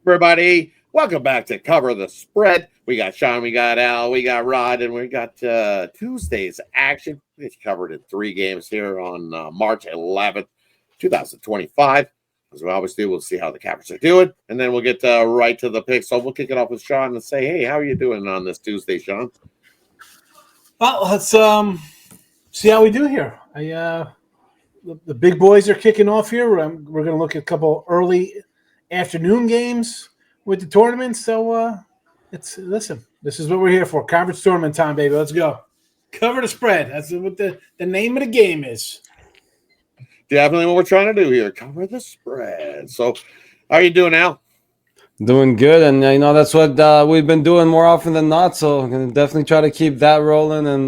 Everybody, welcome back to Cover the Spread. We got Sean, we got Al, we got Rod, and we got Tuesday's action. It's covered in 3 games here on March 11th, 2025. As we always do, we'll see how the Cappers are doing, and then we'll get right to the picks. So we'll kick it off with Sean and say, hey, how are you doing on this Tuesday, Sean? Well, let's see how we do here. The big boys are kicking off here. We're going to look at a couple early afternoon games with the tournament. So this is what we're here for. Conference tournament time, baby. Let's go. Cover the spread. That's what the name of the game is. Definitely what we're trying to do here. Cover the spread. So how are you doing, Al? Doing good, and that's what we've been doing more often than not. So I'm gonna definitely try to keep that rolling, and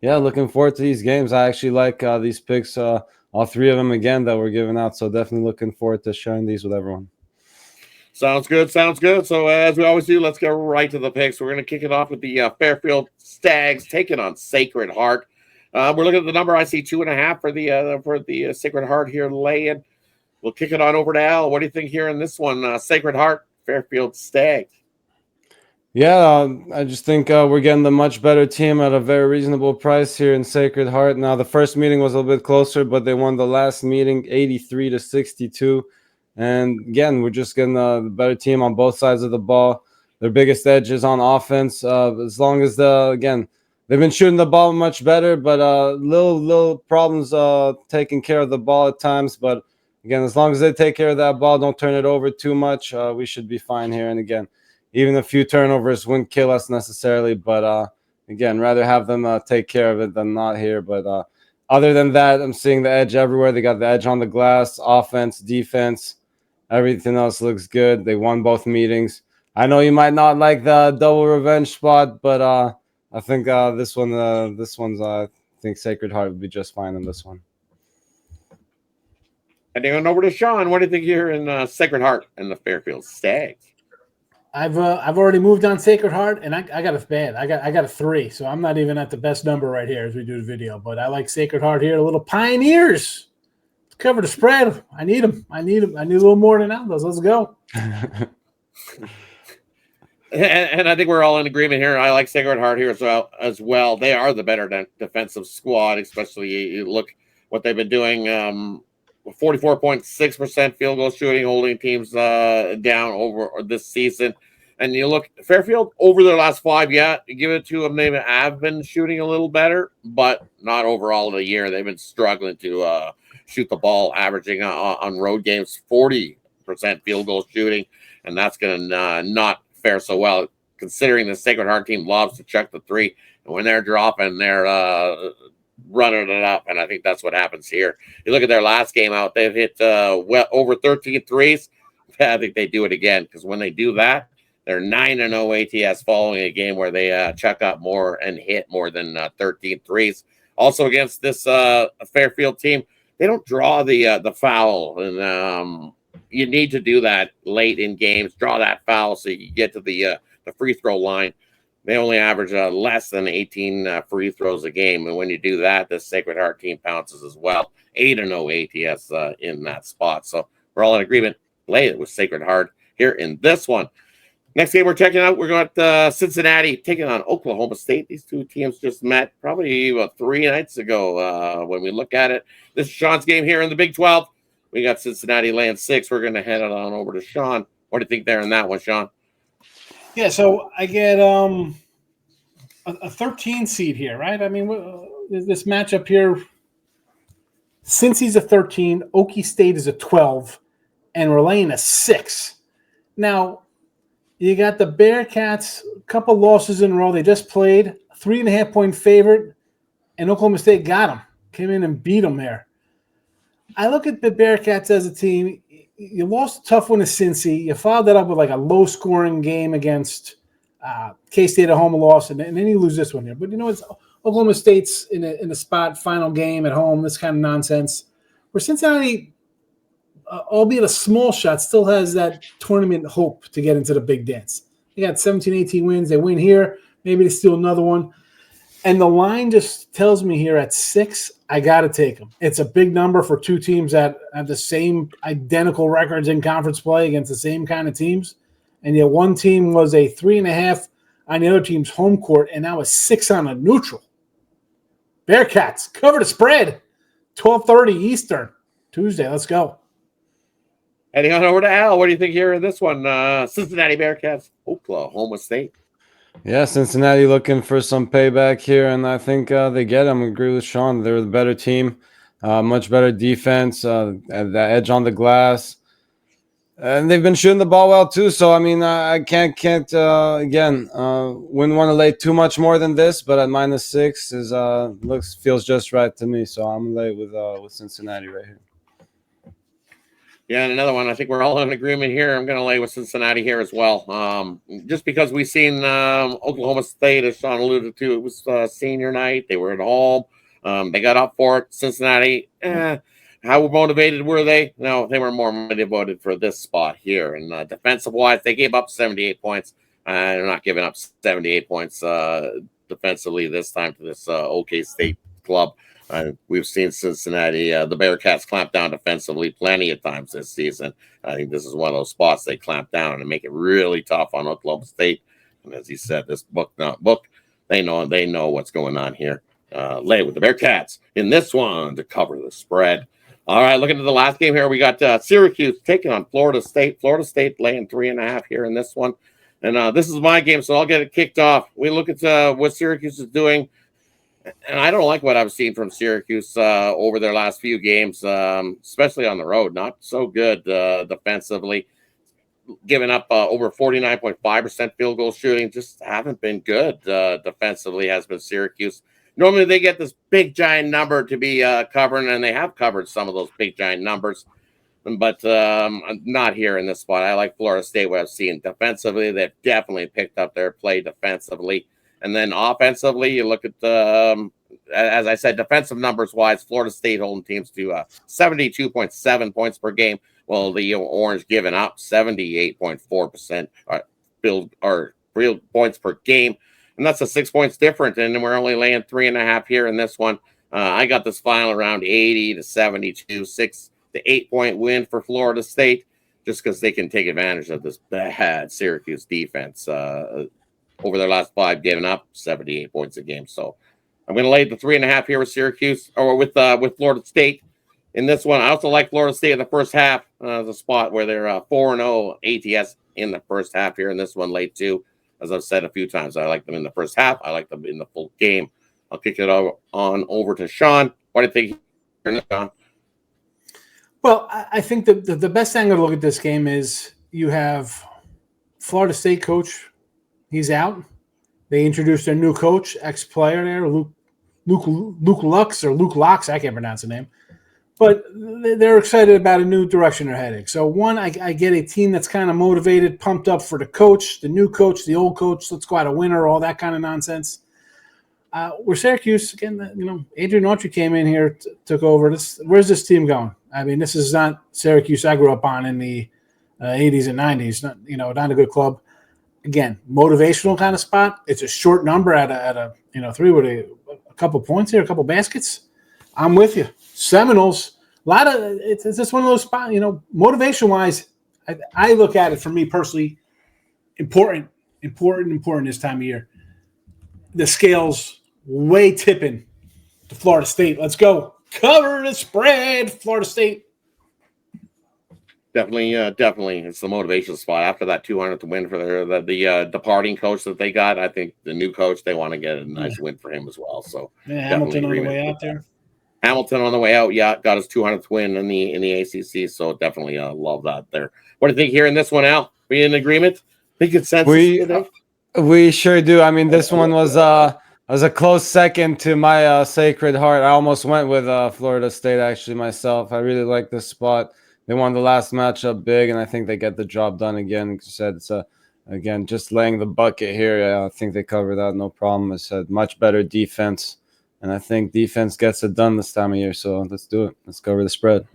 looking forward to these games. I actually like these picks, all 3 of them again that we're giving out. So definitely looking forward to sharing these with everyone. Sounds good. So as we always do, let's go right to the picks. We're going to kick it off with the Fairfield Stags taking on Sacred Heart. We're looking at the number. I see 2.5 for the Sacred Heart here laying. We'll kick it on over to Al. What do you think here in this one? Sacred Heart, Fairfield Stags. Yeah, I just think we're getting the much better team at a very reasonable price here in Sacred Heart. Now, the first meeting was a little bit closer, but they won the last meeting 83-62. And again, we're just getting the better team on both sides of the ball. Their biggest edge is on offense. As long as they've been shooting the ball much better, but little problems taking care of the ball at times. But again, as long as they take care of that ball, don't turn it over too much, we should be fine here. And again, even a few turnovers wouldn't kill us necessarily. But again, rather have them take care of it than not here. But other than that, I'm seeing the edge everywhere. They got the edge on the glass, offense, defense. Everything else looks good. They won both meetings. I know you might not like the double revenge spot, but I think this one's I think Sacred Heart would be just fine in this one. And then over to Sean. What do you think here in Sacred Heart and the Fairfield Stags? I've already moved on Sacred Heart, and I got a bad. I got a 3, so I'm not even at the best number right here as we do the video. But I like Sacred Heart here. A little Pioneers. Cover the spread. I need them. I need a little more than Aldo's. Let's go. And I think we're all in agreement here. I like Sacred Heart here as well. They are the better defensive squad, especially you look what they've been doing. 44.6% field goal shooting, holding teams down over this season. And you look Fairfield over their last 5, give it to them. They have been shooting a little better, but not overall the year. They've been struggling to shoot the ball, averaging on road games 40% field goal shooting, and that's going to not fare so well, considering the Sacred Heart team loves to check the 3, and when they're dropping, they're running it up, and I think that's what happens here. You look at their last game out, they've hit over 13 threes. I think they do it again, because when they do that, they're 9-0 ATS following a game where they chuck up more and hit more than 13 threes. Also against this Fairfield team, they don't draw the foul, and you need to do that late in games. Draw that foul so you get to the free throw line. They only average less than 18 free throws a game, and when you do that, the Sacred Heart team pounces as well. 8-0 ATS in that spot. So we're all in agreement. Play it with Sacred Heart here in this one. Next game we're checking out, we're going to Cincinnati taking on Oklahoma State. These 2 teams just met probably 3 nights ago when we look at it. This is Sean's game here in the Big 12. We got Cincinnati laying 6. We're going to head it on over to Sean. What do you think there in that one, Sean? Yeah, so I get a 13 seed here, right? I mean, this matchup here, Cincy's a 13, Okie State is a 12, and we're laying a 6. Now, you got the Bearcats, a couple losses in a row. They just played, 3.5-point favorite, and Oklahoma State got them, came in and beat them there. I look at the Bearcats as a team. You lost a tough one to Cincy. You followed that up with like a low-scoring game against K-State at home, a loss, and then you lose this one here. But it's Oklahoma State's in a spot, final game at home, this kind of nonsense. Where Cincinnati, albeit a small shot, still has that tournament hope to get into the big dance. They got 17, 18 wins. They win here. Maybe they steal another one. And the line just tells me here at 6, I got to take them. It's a big number for two teams that have the same identical records in conference play against the same kind of teams. And yet one team was a 3.5 on the other team's home court, and now a 6 on a neutral. Bearcats, cover the spread. 12:30 Eastern, Tuesday. Let's go. Heading on over to Al. What do you think here in this one? Cincinnati Bearcats, Oklahoma State. Yeah, Cincinnati looking for some payback here, and I think they get them. I agree with Sean. They're the better team, much better defense, that edge on the glass. And they've been shooting the ball well, too. So, I mean, I can't again, wouldn't want to lay too much more than this, but at -6 feels just right to me. So I'm going to lay with Cincinnati right here. Yeah, and another one. I think we're all in agreement here. I'm going to lay with Cincinnati here as well. Just because we've seen Oklahoma State, as Sean alluded to, it was senior night. They were at home. They got up for it. Cincinnati, how motivated were they? No, they were more motivated for this spot here. And defensive-wise, they gave up 78 points. They're not giving up 78 points defensively this time to this OK State club. We've seen Cincinnati, the Bearcats, clamp down defensively plenty of times this season. I think this is one of those spots they clamp down and make it really tough on Oklahoma State. And as he said, this book, they know what's going on here. Lay with the Bearcats in this one to cover the spread. All right, looking at the last game here, we got Syracuse taking on Florida State. Florida State laying 3.5 here in this one. And this is my game, so I'll get it kicked off. We look at what Syracuse is doing. And I don't like what I've seen from Syracuse over their last few games, especially on the road. Not so good defensively. Giving up over 49.5% field goal shooting. Just haven't been good defensively, has been Syracuse. Normally they get this big, giant number to be covering, and they have covered some of those big, giant numbers. But not here in this spot. I like Florida State, what I've seen defensively. They've definitely picked up their play defensively. And then offensively, you look at as I said, defensive numbers wise, Florida State holding teams to 72.7 points per game. Well, the Orange giving up 78.4% real points per game, and that's a 6 points different. And we're only laying 3.5 here in this one. I got this final around 80 to 72, 6 to 8 point win for Florida State, just because they can take advantage of this bad Syracuse defense. Over their last 5, giving up 78 points a game. So I'm going to lay the 3.5 here with Syracuse, or with Florida State in this one. I also like Florida State in the first half, the spot where they're 4-0 ATS in the first half here in this one, late 2. As I've said a few times, I like them in the first half. I like them in the full game. I'll kick it over to Sean. What do you think, Sean? Well, I think the best angle to look at this game is you have Florida State coach. He's out. They introduced their new coach, ex-player there, Luke Lux or Luke Locks. I can't pronounce the name. But they're excited about a new direction they're heading. So, one, I get a team that's kind of motivated, pumped up for the coach, the new coach, the old coach. Let's go out a winner, all that kind of nonsense. Where Syracuse, again, Adrian Autry came in here, took over. Where's this team going? I mean, this is not Syracuse I grew up on in the 80s and 90s. Not a good club. Again, motivational kind of spot. It's a short number at a 3 with a couple points here, a couple baskets. I'm with you. Seminoles, it's just one of those spots, motivation wise. I look at it, for me personally, important this time of year. The scales way tipping to Florida State. Let's go. Cover the spread, Florida State. Definitely. It's the motivation spot after that 200th win for the departing coach that they got. I think the new coach, they want to get a nice win for him as well. So Hamilton on the way out there. Hamilton on the way out, got his 200th win in the ACC. So definitely love that there. What do you think here in this one, Al? We in agreement? Big consensus. We sure do. I mean, this one was a close second to my Sacred Heart. I almost went with Florida State actually myself. I really like this spot. They won the last matchup big, and I think they get the job done again. Like you said, it's again, just laying the bucket here. I think they cover that, no problem. I said much better defense, and I think defense gets it done this time of year. So let's do it. Let's cover the spread.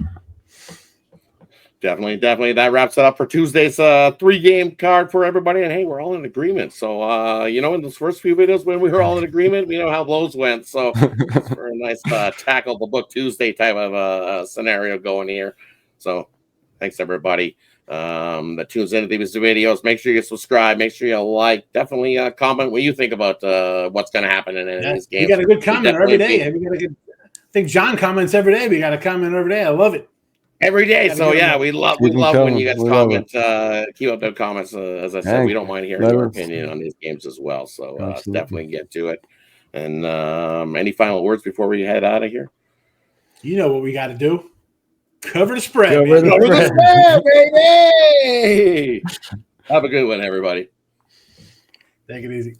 Definitely. That wraps it up for Tuesday's 3-game card for everybody. And hey, we're all in agreement. So, in those first few videos when we were all in agreement, we know how those went. So it's very nice tackle the Book Tuesday type of scenario going here. So thanks everybody that tunes into these videos. Make sure you subscribe. Make sure you like. Definitely comment what you think about what's going to happen in these games. We got a good commenter every day. I think John comments every day. We got a comment every day. I love it. Every day. So yeah, we love when you guys comment. Keep up the comments. As I said, we don't mind hearing your opinion on these games as well. So definitely get to it. And any final words before we head out of here? You know what we got to do. Cover the spread. Cover the spread, baby. Have a good one, everybody. Take it easy.